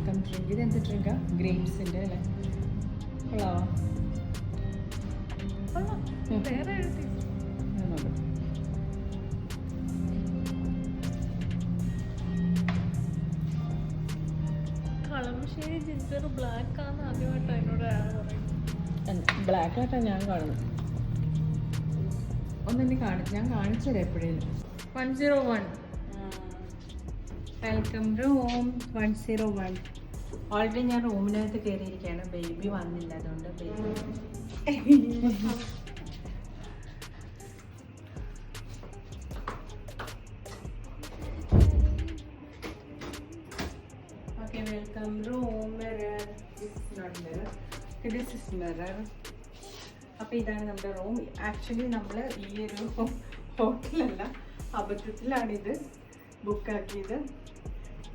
Welcome drink. ഇത് എന്ത് ഡ്രിങ്കാ? ഗ്രേപ്സിൻ്റെ അല്ലേ? കൊള്ളാവോ? കളമശ്ശേരി ജിഞ്ചർ ബ്ലാക്ക് ആണ് ആദ്യമായിട്ടാണ് എന്നോട് അയാൾ പറയുന്നത്. ബ്ലാക്ക് ആയിട്ടാണ് ഞാൻ കാണുന്നത്. ഒന്നെന്നെ ഞാൻ കാണിച്ചു തരാം എപ്പോഴേലും. 101 വെൽക്കം റൂം 101. ഓൾറെഡി ഞാൻ റൂമിനകത്ത് കയറിയിരിക്കുകയാണ്. ബേബി വന്നില്ല, അതുകൊണ്ട് baby okay. Welcome room. Mirror, not mirror, this is mirror. അപ്പോൾ ഇതാണ് നമ്മുടെ റൂം. ആക്ച്വലി നമ്മൾ ഈ ഒരു ഹോട്ടലല്ല, അബദ്ധത്തിലാണിത് ബുക്കാക്കിയത്.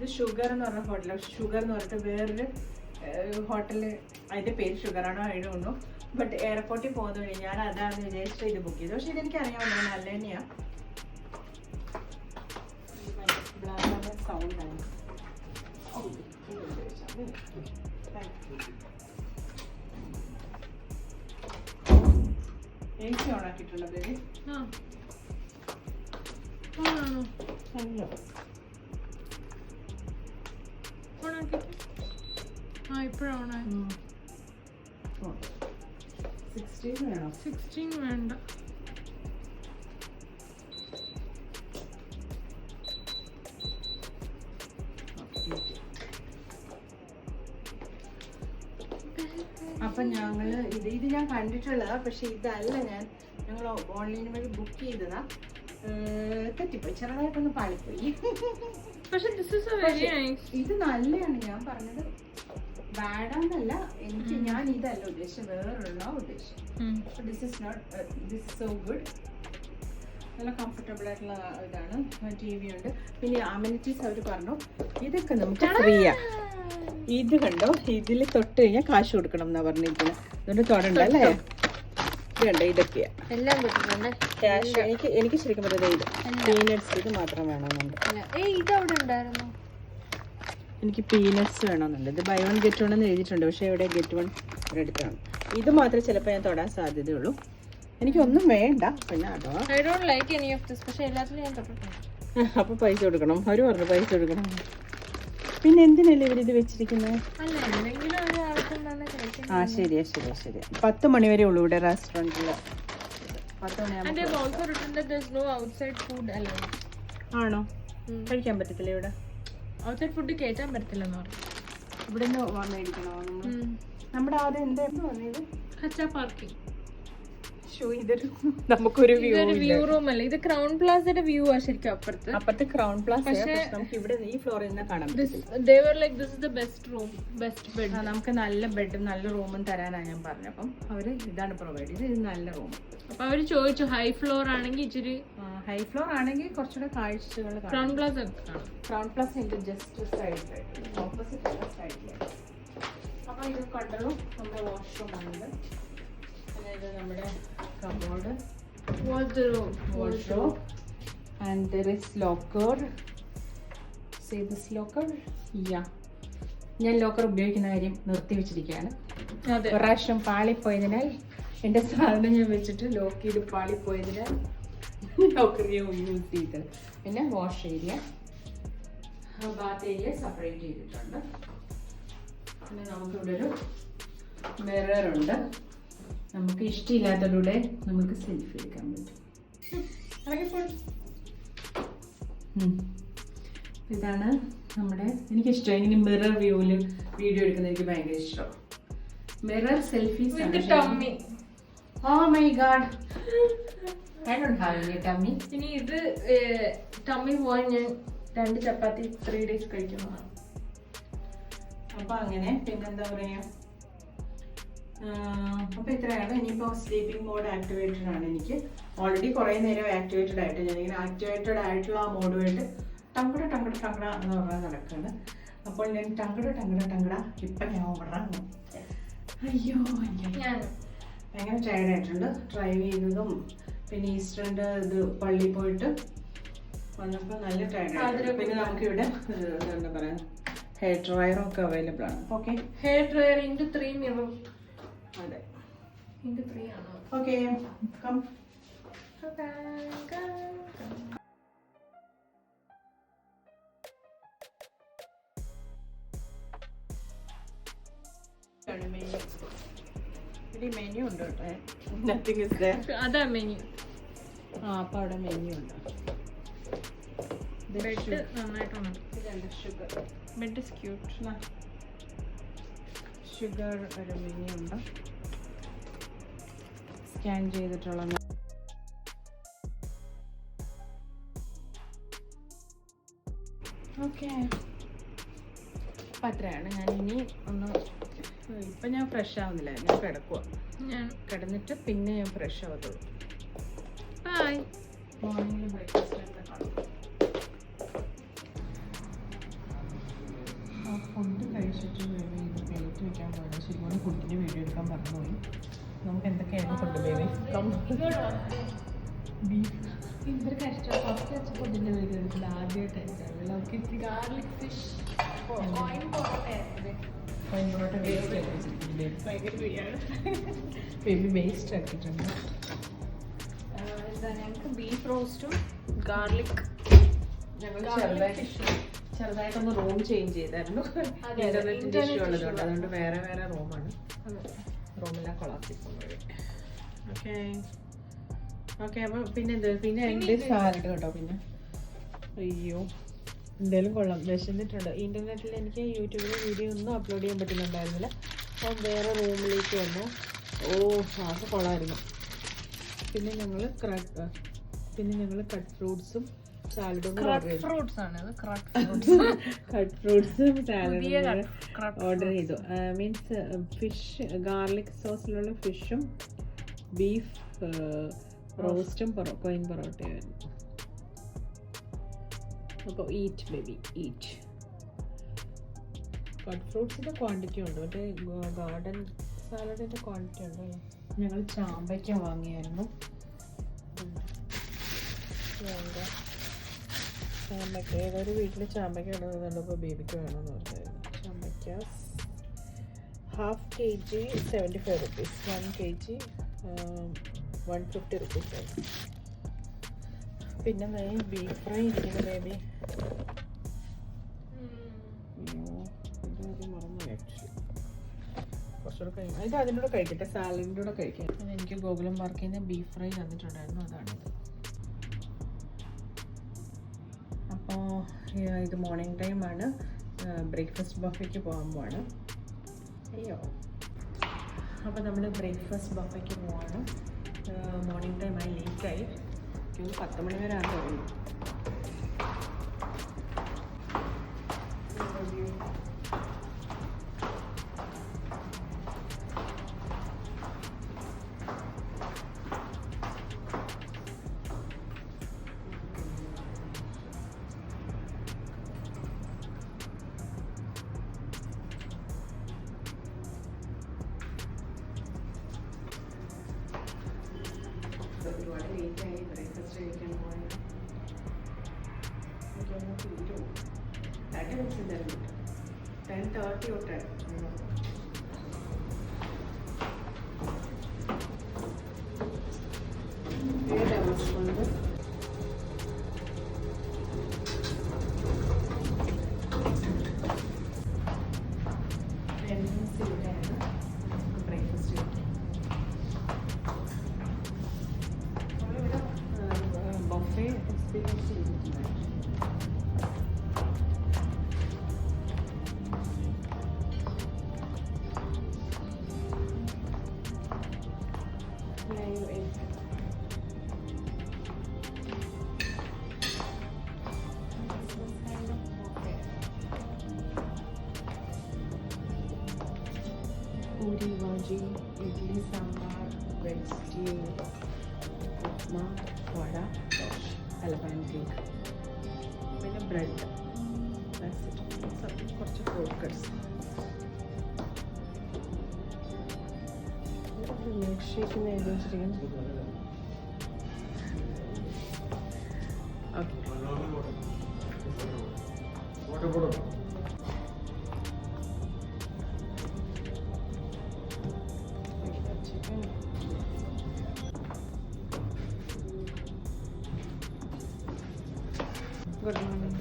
ഇത് ഷുഗർ എന്ന് പറഞ്ഞ ഹോട്ടലാണ്. ഷുഗർ എന്ന് പറഞ്ഞിട്ട് വേറൊരു ഹോട്ടല്, അതിൻ്റെ പേര് ഷുഗറാണോ ആയതുകൊണ്ടു. ബട്ട് എയർപോർട്ടിൽ പോകുന്ന വഴി ഞാൻ അതാണെന്ന് വിചാരിച്ചിട്ട് ഇത് ബുക്ക് ചെയ്തു. പക്ഷെ ഇതെനിക്ക് അറിയാമല്ലോ, നല്ല തന്നെയാണ്. സൗണ്ടാണ്. എ സി ഓൺ ആക്കിയിട്ടുള്ളത് അല്ല. ഇപ്പോഴാണ് 16 വേണം. 16 വേണ്ട. അപ്പം ഞങ്ങൾ ഇത് ഞാൻ കണ്ടിട്ടുള്ളതാ. പക്ഷെ ഇതല്ല, ഞങ്ങൾ ഓൺലൈൻ വഴി ബുക്ക് ചെയ്തതാ. തെറ്റിപ്പോയി, ചെറുതായിട്ടൊന്ന് പാളിപ്പോയി. പക്ഷെ ഇത് നല്ലതാണ്. ഞാൻ പറഞ്ഞത് ബാഡാന്നല്ല, ഞാൻ ഇതല്ല ഉദ്ദേശിച്ചത്, വേറെയുള്ള ഉദ്ദേശം. This is so good. നല്ല കംഫർട്ടബിൾ ആയിട്ടുള്ള ഇതാണ്. TV ഉണ്ട്. പിന്നെ അമ്യൂണിറ്റീസ് അവർ പറഞ്ഞു ഇതൊക്കെ നമുക്ക് ഫ്രീയാ. ഇത് കണ്ടോ, ഇതിൽ തൊട്ട് കഴിഞ്ഞാൽ കാശ് കൊടുക്കണം എന്നാ പറഞ്ഞിരിക്കുന്നത്. അതുകൊണ്ട് തൊടണ്ട അല്ലേ? ഇത് കണ്ടോ, ഇതൊക്കെയാ എല്ലാം ക്യാഷ്. എനിക്ക് ശരിക്കും പറയുന്നത് ഇത് പീനട്സ് ഇത് മാത്രം വേണമെന്നുണ്ട്. ഇതവിടെ ഉണ്ടായിരുന്നു. എനിക്ക് പീനട്സ് വേണമെന്നുണ്ട്. ഇത് ബൈ 1 ഗെറ്റ് 1 എന്ന് എഴുതിയിട്ടുണ്ട്, പക്ഷേ ഇവിടെ ഗെറ്റ് 1 ഒരെടുത്താണ്. ഇത് മാത്രമേ ചിലപ്പോൾ ഞാൻ തൊടാൻ സാധ്യതയുള്ളൂ. എനിക്കൊന്നും വേണ്ട. പിന്നെ അതോ I don't like any of this. പക്ഷേ എല്ലാത്തിലും ഞാൻ തൊട്ടിട്ടുണ്ട്. അപ്പോൾ പൈസ കൊടുക്കണം. അവർ പറഞ്ഞു പൈസ കൊടുക്കണം. പിന്നെ എന്തിനല്ലേ ഇവിടെ ഇത് വെച്ചിരിക്കുന്നത്? അല്ല, എന്തെങ്കിലും ഒരു ആവശ്യമാണ് കഴിക്കുന്നത്. ആ ശരിയാ. 10 മണി വരെ ഉള്ളൂ ഇവിടെ റെസ്റ്റോറൻറ്റിൽ. 10 മണിയാകുമ്പോൾ. And they've also written that there's no outside food allowed. ആണോ? കഴിക്കാൻ പറ്റത്തില്ല ഇവിടെ? outside food കയറ്റാൻ പറ്റത്തില്ലെന്ന് പറഞ്ഞു. ഇവിടെ നിന്ന് മേടിക്കണോ നമ്മൾ? നമ്മുടെ ആദ്യം എന്തായിരുന്നു വന്നത്? കച്ച പാർക്കിംഗ്. നമുക്കൊരു വ്യൂ റൂം അല്ല, ഇത് ക്രൗൺ പ്ലാസയുടെ വ്യൂ ആ. ശരിക്കും അപ്പുറത്ത് ക്രൗൺ പ്ലാസ. നമുക്ക് ഇവിടെ ഈ ഫ്ലോറിൽ നിന്ന് കാണാം. they were like this is the best room, best bed. നമുക്ക് നല്ല ബെഡും നല്ല റൂമും തരാനാണ് ഞാൻ പറഞ്ഞു. അപ്പം അവര് ഇതാണ് പ്രൊവൈഡ് ചെയ്ത്. ഇത് നല്ല റൂം. അപ്പൊ അവര് ചോദിച്ചു ഹൈ ഫ്ലോർ ആണെങ്കിൽ ഇച്ചിരി. ഹൈ ഫ്ലോർ ആണെങ്കിൽ കുറച്ചുകൂടെ കാഴ്ചകൾ. ക്രൗൺ പ്ലാസ ക്രൗൺ പ്ലാസ ഉണ്ട് ജസ്റ്റ് സൈഡിലായിട്ട്, ഓപ്പോസിറ്റ് സൈഡിലായിട്ട്. അപ്പൊ ഇത് കണ്ടോളൂ, നമ്മുടെ വാഷ്റൂം ആണിത്. ഇത് നമ്മുടെ cupboard, wardrobe, and there is locker. See this locker? Yeah. ഞാൻ ലോക്കർ ഉപയോഗിക്കുന്ന കാര്യം നിർത്തി വെച്ചിരിക്കുകയാണ്. ഒരു പ്രാവശ്യം പാളിപ്പോയതിനാൽ എൻ്റെ സാധനം ഞാൻ വെച്ചിട്ട് ലോക്ക് ചെയ്ത് പാളിപ്പോയതിനാൽ ലോക്കർ യൂസ് ചെയ്തത്. പിന്നെ wash area, Baat area separate ചെയ്തിട്ടുണ്ട്. പിന്നെ നമുക്കിവിടെ ഒരു മിററുണ്ട്. നമുക്ക് ഇഷ്ടമില്ലാത്തതിലൂടെ നമുക്ക് സെൽഫി എടുക്കാൻ പറ്റും. ഇതാണ് നമ്മുടെ, എനിക്കിഷ്ടം. എനിക്ക് മിറർ വ്യൂവിൽ വീഡിയോ എടുക്കുന്നത് എനിക്ക് ഭയങ്കര ഇഷ്ടം. Mirror selfies. Oh my god, I don't have any tummy. ഇനി ഇത് ടമ്മി പോയി ഞാൻ 2 ചപ്പാത്തി 3 days കഴിക്കുന്നതാണ്. അപ്പൊ അങ്ങനെ പിന്നെന്താ പറയാ, അപ്പൊ ഇത്രയാണ്. ഇനിയിപ്പോ സ്ലീപ്പിംഗ് മോഡ് ആക്ടിവേറ്റഡ് ആണ്. എനിക്ക് ഓൾറെഡി കുറെ നേരം ആക്ടിവേറ്റഡ് ആയിട്ട് ഞാനിങ്ങനെ ആക്ടിവേറ്റഡ് ആയിട്ടുള്ള ആ മോഡുമായിട്ട് ടങ്കട എന്ന് പറഞ്ഞാൽ നടക്കുകയാണ്. അപ്പോൾ ഞാൻ ടങ്കട ഇപ്പൊ ഞാൻ ഉറങ്ങും. അയ്യോ ഞാൻ ഭയങ്കര ടയർഡായിട്ടുണ്ട്. ഡ്രൈവ് ചെയ്തതും പിന്നെ ഈസ്റ്ററിൻ്റെ ഇത് പള്ളിയിൽ പോയിട്ട് വന്നപ്പോൾ നല്ല ടയർഡായിട്ട്. പിന്നെ നമുക്കിവിടെ എന്താ പറയുക, ഹെയർ ഡ്രയറും ഒക്കെ അവൈലബിൾ ആണ്. Okay, hair dryer into 3 mirror. അതെ, ഇൻറ്റു 3 ആണോ? Okay come. മെനു ഉണ്ട് കേട്ടോ. Nothing is there. അതാ മെനു. അപ്പൊ അവിടെ മെനു ഉണ്ട്. ബെഡ് നന്നായിട്ടുണ്ട്. Sugar, bed is cute. Sugar ഒരു മെനു ഉണ്ട്. സ്കാൻ ചെയ്തിട്ടുള്ള ഓക്കെ. അപ്പം അത്രയാണ്. ഞാൻ ഇനി ഒന്ന് ഇപ്പം ഞാൻ ഫ്രഷ് ആവുന്നില്ല, ഞാൻ കിടക്കുക. ഞാൻ കിടന്നിട്ട് പിന്നെ ഞാൻ ഫ്രഷ് ആവത്തുള്ളൂ. ബൈ. മോർണിംഗിൽ ബ്രേക്ക്ഫാസ്റ്റ് കാണും. ഫുഡ് കഴിച്ചിട്ട് പ്ലേറ്റ് വെക്കാൻ പോയത് ശരിക്കും ഫുഡിൻ്റെ വീഡിയോ എടുക്കാൻ മറന്നുപോയി. നമുക്ക് എന്തൊക്കെയായിരുന്നു ഫുഡ് ബേബി? ബീഫ് എന്തൊരു കഷ്ടം. ഫസ്റ്റ് വെച്ച ഫുഡിൻ്റെ വീഡിയോ എടുക്കില്ല, ആദ്യമായിട്ടായിരുന്നു. നമുക്ക് ഗാർലിക് ഫിഷ് ഭയങ്കര വേസ്റ്റ് ആക്കി വെച്ചിരിക്കുന്നു. ഭയങ്കര ബേബി വേസ്റ്റ് ആക്കിയിട്ടുണ്ട്. എന്താ ഞങ്ങൾക്ക് ബീഫ് റോസ്റ്റും ഗാർലിക്. ഞങ്ങൾ ചെറുതായിട്ടൊന്ന് റൂം ചേഞ്ച് ചെയ്തായിരുന്നു. ഇന്റർനെറ്റിന്റെ ഇഷ്യൂ ഉള്ളതുകൊണ്ട് അതുകൊണ്ട് വേറെ വേറെ റൂമാണ്. റൂമെല്ലാം കൊളാക്കി പോകുന്നത്. Okay okay. അപ്പം പിന്നെ എന്ത്, പിന്നെ എൻ്റെ സാലഡ് കേട്ടോ. പിന്നെ അയ്യോ എന്തായാലും കൊള്ളാം. വിശന്നിട്ടുണ്ട്. ഇന്റർനെറ്റിൽ എനിക്ക് യൂട്യൂബിൽ വീഡിയോ ഒന്നും അപ്ലോഡ് ചെയ്യാൻ പറ്റുന്നുണ്ടായിരുന്നില്ല. അപ്പം വേറെ റൂമിലേക്ക് വന്നു. ഓ ശ്വാസം കൊള്ളായിരുന്നു. പിന്നെ ഞങ്ങൾ കട്ട് ഫ്രൂട്ട്സും സാലഡും കട്ട് ഫ്രൂട്ട്സും സാലഡും ഓർഡർ ചെയ്തു. മീൻസ് ഫിഷ് ഗാർലിക് സോസിലുള്ള ഫിഷും ബീഫ് റോസ്റ്റും കോയിൻ പൊറോട്ടയായിരുന്നു. അപ്പോൾ ഈറ്റ് ബേബി ഈറ്റ്. കട്ട് ഫ്രൂട്ട്സിൻ്റെ ക്വാണ്ടിറ്റി ഉണ്ട്, മറ്റേ ഗാർഡൻ സാലഡിൻ്റെ ക്വാണ്ടിറ്റി ഉണ്ടല്ലോ. ഞങ്ങൾ ചാമ്പയ്ക്ക വാങ്ങിയായിരുന്നു. ചാമ്പയ്ക്ക ഏതൊരു വീട്ടിൽ ചാമ്പയ്ക്ക ഇടുന്നുണ്ട്. അപ്പോൾ ബേബിക്ക് വേണമെന്ന് പറഞ്ഞായിരുന്നു. ചാമ്പയ്ക്ക ½ kg 75 rupees, 1 kg 150 rupees ആയിരുന്നു. പിന്നെ ബീഫ് ഫ്രൈ ഇരിക്കുന്നു ബേബി. മറന്നു ആക്ച്വലി. കുറച്ചുകൂടെ കഴിക്കും. ഇത് അതിൻ്റെ കൂടെ കഴിക്കട്ടെ, സാലഡിൻ്റെ കൂടെ കഴിക്കാം. എനിക്ക് ഗോകുലം പാർക്കിൽ നിന്ന് ബീഫ് ഫ്രൈ തന്നിട്ടുണ്ടായിരുന്നു, അതാണിത്. അപ്പോൾ ഇത് മോർണിംഗ് ടൈമാണ്. ബ്രേക്ക്ഫാസ്റ്റ് ബഫേക്ക് പോകാൻ പോവാണ്. അയ്യോ, അപ്പോൾ നമ്മൾ ബ്രേക്ക്ഫാസ്റ്റ് ബഫേക്ക് പോവാണ്. മോർണിംഗ് ടൈമായി, ലേറ്റായി. 10 മണി വരെ ആണ് തുടങ്ങി. ഒരുപാട് ലേറ്റായി ബ്രേക്ക്ഫാസ്റ്റ് കഴിക്കാൻ പോയത്. എനിക്കൊന്ന് 10 minutes ഉണ്ടായിരുന്നു. 10:30 തൊട്ടായിരുന്നു. 7 hours കൊണ്ട് എൻട്രൻസിലൂടെയാണ് ബ്രേക്ക്ഫാസ്റ്റ് കഴിക്കാൻ. ബഫേ എക്സ്പീരിയൻസ് ചെയ്തിട്ടുണ്ടായിരുന്നു. പൂരി, ഭാജി, ഇഡ്ഡലി, സാമ്പാർ, വെജ് സ്റ്റ്യൂ, ഉപ്മ, വട, എലഫന്റ് കേക്ക്, പിന്നെ ബ്രെഡ്, കുറച്ച് ഫ്രൂട്ട് കട്ട്സ്, മിൽക്ക് ഷേക്കിന് എഴുതി വെച്ചിരിക്കുന്നു. Okay Good morning.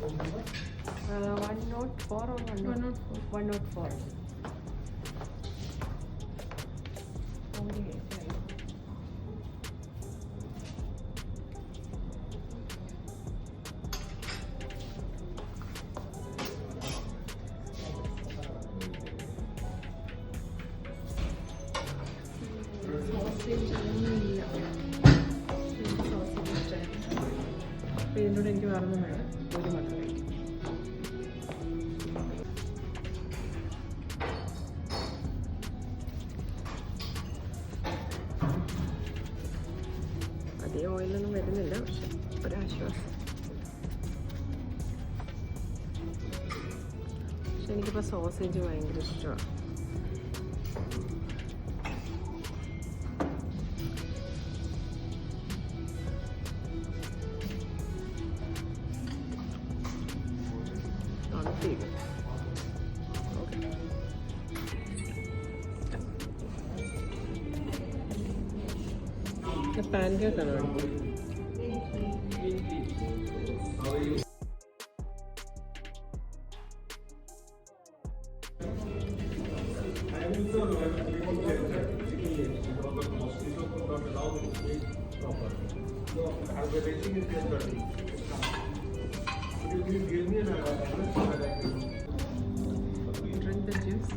104 or 104? 104. അപ്പോൾ ഇതിനോട് എനിക്ക് വേറൊന്നും വേണം, ഒരു മാത്രം കഴിക്കും. അധികം ഓയിലൊന്നും വരുന്നില്ല, പക്ഷെ ഒരാശ്വാസം. പക്ഷെ എനിക്കിപ്പോൾ സോസേജ് ഭയങ്കര ഇഷ്ടമാണ്. Pan കേക്കാണോ? Drink the juice.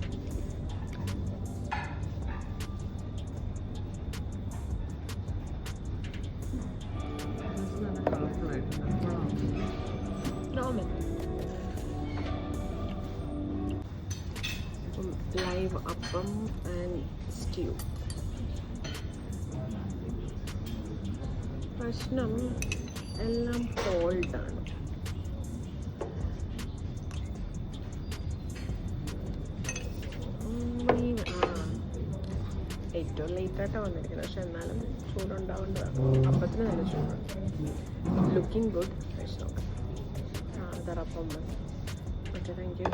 Live appam and stew. പ്രശ്നം എല്ലാം കോൾഡാണ്. ഏറ്റവും ലേറ്റായിട്ടാണ് വന്നിരിക്കുന്നത്, പക്ഷെ എന്നാലും ചൂടുണ്ടാവേണ്ടതാണ്. അപ്പത്തിന് നല്ല ചൂടുണ്ട്. Looking good. കഴിച്ച് നോക്കാം. അതറപ്പം okay, thank you.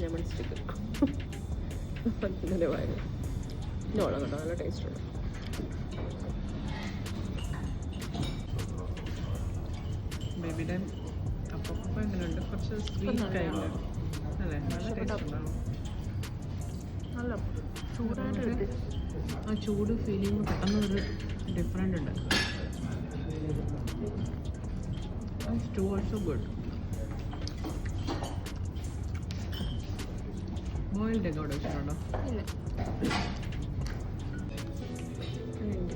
Lemon stick അതിൻ്റെ വായന നോളം കേട്ടോ, നല്ല ടേസ്റ്റ് ഉണ്ട്. ബേബിയുടെ അപ്പം എങ്ങനെയുണ്ട്? കുറച്ച് സ്വീറ്റ് ആയില്ല അല്ലേ? നല്ല ടേസ്റ്റ് ഉണ്ടാവും. നല്ല ചൂടായിട്ട് ആ ചൂട് ഫീൽ ചെയ്യുമ്പോൾ പെട്ടെന്നൊരു ഡിഫറെൻ്റ് ഉണ്ട്. Stew also good. ബോയിൽഡ് ഒക്കെ അവിടെ വെച്ചിട്ടുണ്ടോ? ഇല്ല.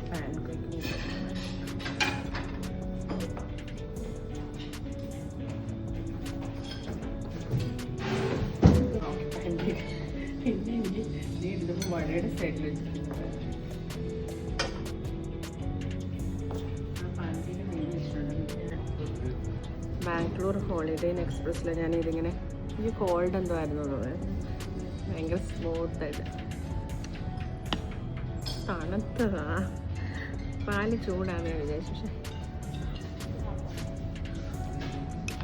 പാൻ കേക്ക് പിന്നെ എനിക്ക് ഇതിപ്പോൾ വടയുടെ സൈഡിൽ വെച്ചിട്ടുണ്ട്. ബാംഗ്ലൂർ ഹോളിഡേ ഇൻ എക്സ്പ്രസ്സിൽ ഞാനിതിങ്ങനെ എനിക്ക് കോൾഡ് എന്തോ ആയിരുന്നു തോന്നുന്നത്. ഭയങ്കര സ്മൂത്തായിട്ട് തണുത്തതാ. പാല് ചൂടാന്ന് വിചാരിച്ചു, പക്ഷെ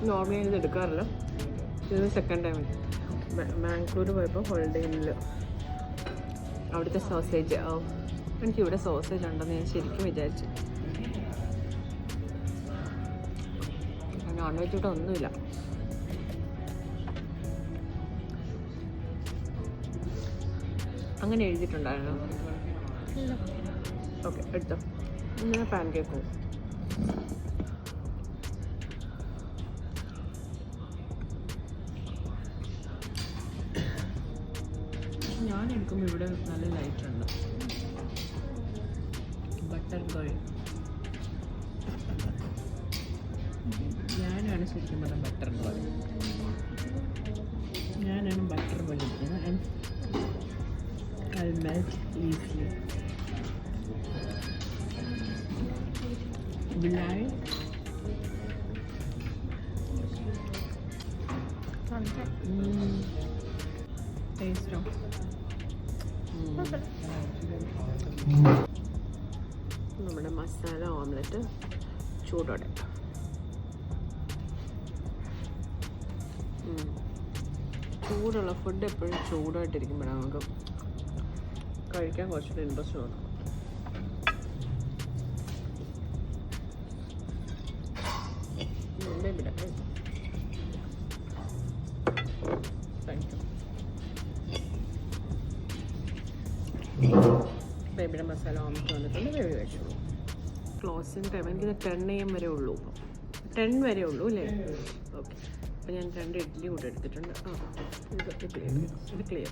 നോർമലി ഇത് എടുക്കാറില്ല. ഇത് സെക്കൻഡ് ടൈം ബാംഗ്ലൂർ പോയപ്പോൾ ഹോളിഡേയിൽ അവിടുത്തെ സോസേജ്. എനിക്കിവിടെ സോസേജ് ഉണ്ടെന്ന് ഞാൻ ശരിക്കും വിചാരിച്ചു. നോൺ വെജ് ഇവിടെ ഒന്നുമില്ല. അങ്ങനെ എഴുതിയിട്ടുണ്ടായിരുന്നു. ഓക്കെ, എടുത്തോ. ഇങ്ങനെ പാൻ കേക്കും. ഞാൻ എടുക്കുമ്പോൾ ഇവിടെ നല്ല ലൈറ്റ് ഉണ്ട്. Butter goal. ഞാനാണ് ശരിക്കും പറഞ്ഞാൽ ബട്ടർ ഗോൾ. ഞാനാണ് ബട്ടർ വലിക്കുന്നത്. I'll melt easily. Will I? Taste of. നമ്മുടെ മസാല ഓംലെറ്റ് ചൂടോടെ. ചൂടുള്ള ഫുഡ് എപ്പോഴും ചൂടായിട്ടിരിക്കുമ്പോഴാണ് നമുക്ക് കഴിക്കാൻ കുറച്ചുകൂടി ഇൻട്രസ്റ്റ് തോന്നും. ബേബിയുടെ മസാല ഓംലെറ്റ് വന്നിട്ടുണ്ട്. ബേബി കഴിച്ചോളൂ. ക്ലോസിങ് ടൈം എനിക്കിത് 10 AM വരെ ഉള്ളൂ. 10 വരെ ഉള്ളൂ അല്ലേ? ഓക്കെ. അപ്പോൾ ഞാൻ 2 ഇഡ്ഡലി കൂടെ എടുത്തിട്ടുണ്ട്. ഇത് ക്ലിയർ.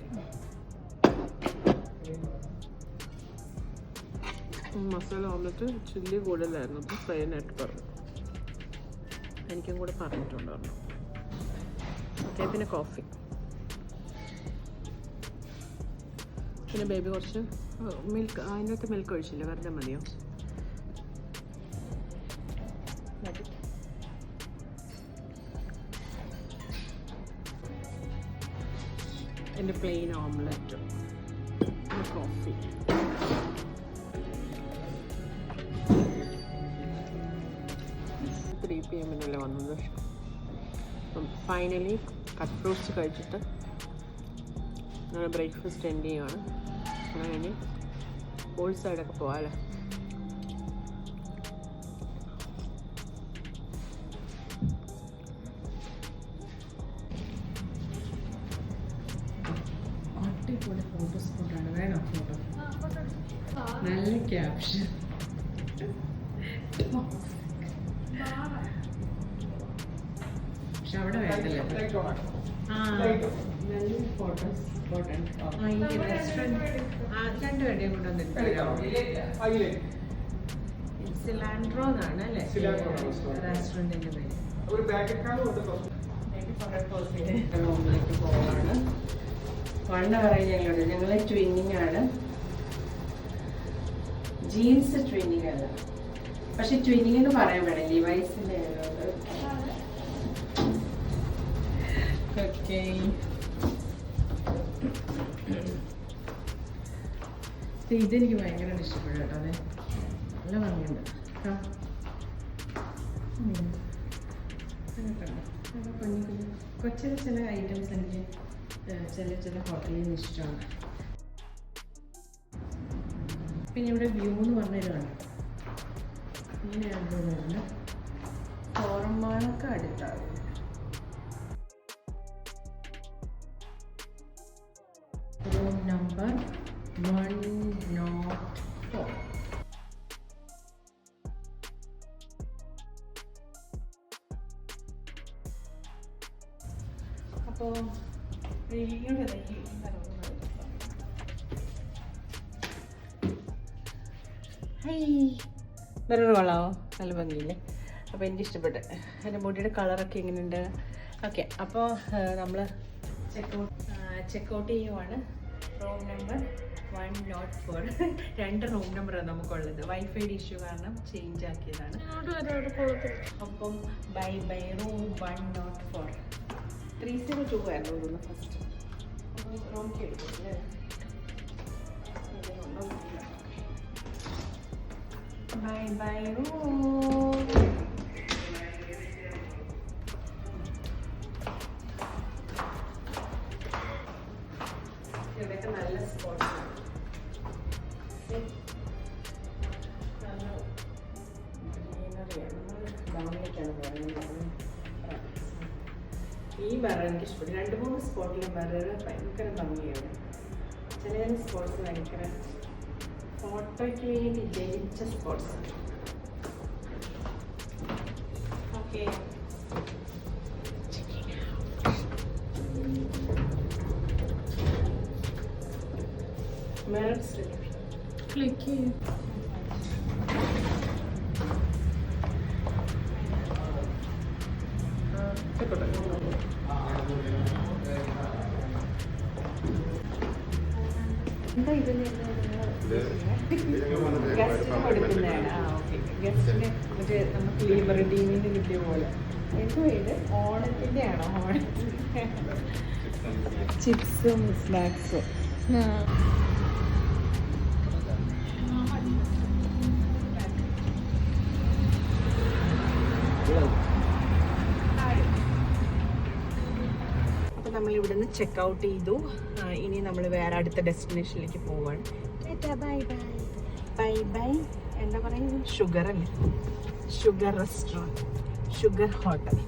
മസാല ഓംലെറ്റ് ചില്ലി കൂടുതലായിരുന്നു. അപ്പോൾ ഫ്രൈനായിട്ട് പറഞ്ഞു. എനിക്കും കൂടെ പറഞ്ഞിട്ടുണ്ടായിരുന്നു. ഓക്കെ. പിന്നെ കോഫി. പിന്നെ ബേബി കുറച്ച് മിൽക്ക്, അതിനകത്ത് മിൽക്ക് ഒഴിച്ചില്ല, വെറുതെ മതിയോ? എൻ്റെ plain omelette, coffee. Three PM വന്നത്. അപ്പം ഫൈനലി കട്ട് ഫ്രൂട്ട്സ് കഴിച്ചിട്ട് നമ്മൾ ബ്രേക്ക്ഫാസ്റ്റ് എൻഡ് ചെയ്യുകയാണ്. അങ്ങനെ കഴിഞ്ഞ് ഓൾ സൈഡൊക്കെ പോകാമല്ലേ? അടിപൊളി ഫോട്ടോ സ്പോട്ടാണ്. വേണം ഫോട്ടോ? നല്ല ക്യാപ്ഷൻ. പക്ഷെ അവിടെ വേണ്ടല്ലേ? നല്ല ഫോട്ടോ സ്പോട്ടുണ്ട്. ഈ റെസ്റ്റോറൻറ്റ് 2 പേരുടെയും കൊണ്ടുവന്നിട്ട് സിലാൻഡ്രോ എന്നാണ് അല്ലേ റെസ്റ്റോറൻറ്റിൻ്റെ പേര്. റൂമിലേക്ക് പോവാണ്. വണ്ണ പറയുന്നത് ഞങ്ങൾ ട്വിന്നിങ് ആണ്. ജീൻസ് ട്വിന്നിങ് അല്ല, പക്ഷെ ട്വിന്നിങ് എന്ന് പറയാൻ വേണം. ലിവൈസിൻ്റെ ഓക്കെ. ഇതെനിക്ക് ഭയങ്കര ഇഷ്ടപ്പെടും കേട്ടോ. അതെ, നല്ല ഭംഗിയുണ്ട്. കൊച്ചിലെ ചില ഐറ്റംസ് എനിക്ക് ചില ഹോട്ടലിൽ നിന്ന് ഇഷ്ടമാണ്. പിന്നെ ഇവിടെ വ്യൂ എന്ന് പറഞ്ഞതാണ് ഇങ്ങനെയാണ് തോന്നുന്നത്. ഫോറന്മാർക്ക് അടുത്താകും. Room number 104. അപ്പോൾ വേറൊരു കൊള്ളാവോ? നല്ല ഭംഗിയില്ലേ? അപ്പോൾ എനിക്ക് ഇഷ്ടപ്പെട്ടു. എൻ്റെ മുടിയുടെ കളറൊക്കെ എങ്ങനെയുണ്ട്? ഓക്കെ. അപ്പോൾ നമ്മൾ ചെക്കൗട്ട് ചെയ്യുവാണ്. Room number 104. 2 റൂം നമ്പറാണ് നമുക്കുള്ളത്. വൈഫൈയുടെ ഇഷ്യൂ കാരണം ചേഞ്ച് ആക്കിയതാണ്. അപ്പം ബൈ റൂം 104. 302 ആയിരുന്നു തോന്നുന്നു ഫസ്റ്റ്. റൂമിലേക്ക് എടുക്കും. Bye room. ഇവിടെയൊക്കെ നല്ല സ്പോട്ടാണ്. ഡൗണിലേക്കാണ് പോകുന്നത്. ഈ ബറർ എനിക്ക് ഇഷ്ടപ്പെട്ടു. 2-3 സ്പോട്ടിലെ ബറർ ഭയങ്കര ഭംഗിയാണ്. ചില സ്പോട്സ് ഭയങ്കര ഫോട്ടോയ്ക്ക് വേണ്ടി ജനിച്ച സ്പോട്സ്. ഓക്കെ. ക്ലിക്ക് ചെയ്യും. എന്താ ഇതിന് ഗസ്റ്റിന് കൊടുക്കുന്നതാണ്. ഓക്കെ. ഗസ്റ്റിന് മറ്റേ നമുക്ക് ലീവ് റിഡീമിന് കിട്ടിയ പോലെ. എന്തോ ഇത് ഓണത്തിൻ്റെ ആണോ? ഓണത്തിൻ്റെ ചിപ്സും സ്നാക്സും. അപ്പോൾ നമ്മൾ ഇവിടുന്ന് ചെക്ക് ഔട്ട് ചെയ്തു. ഇനി നമ്മൾ വേറെ അടുത്ത ഡെസ്റ്റിനേഷനിലേക്ക് പോവാണ്. Bye bye bye bye. എന്താ പറയുക, ഷുഗർ അല്ലേ, ഷുഗർ റെസ്റ്റോറൻറ്റ്, ഷുഗർ ഹോട്ടൽ.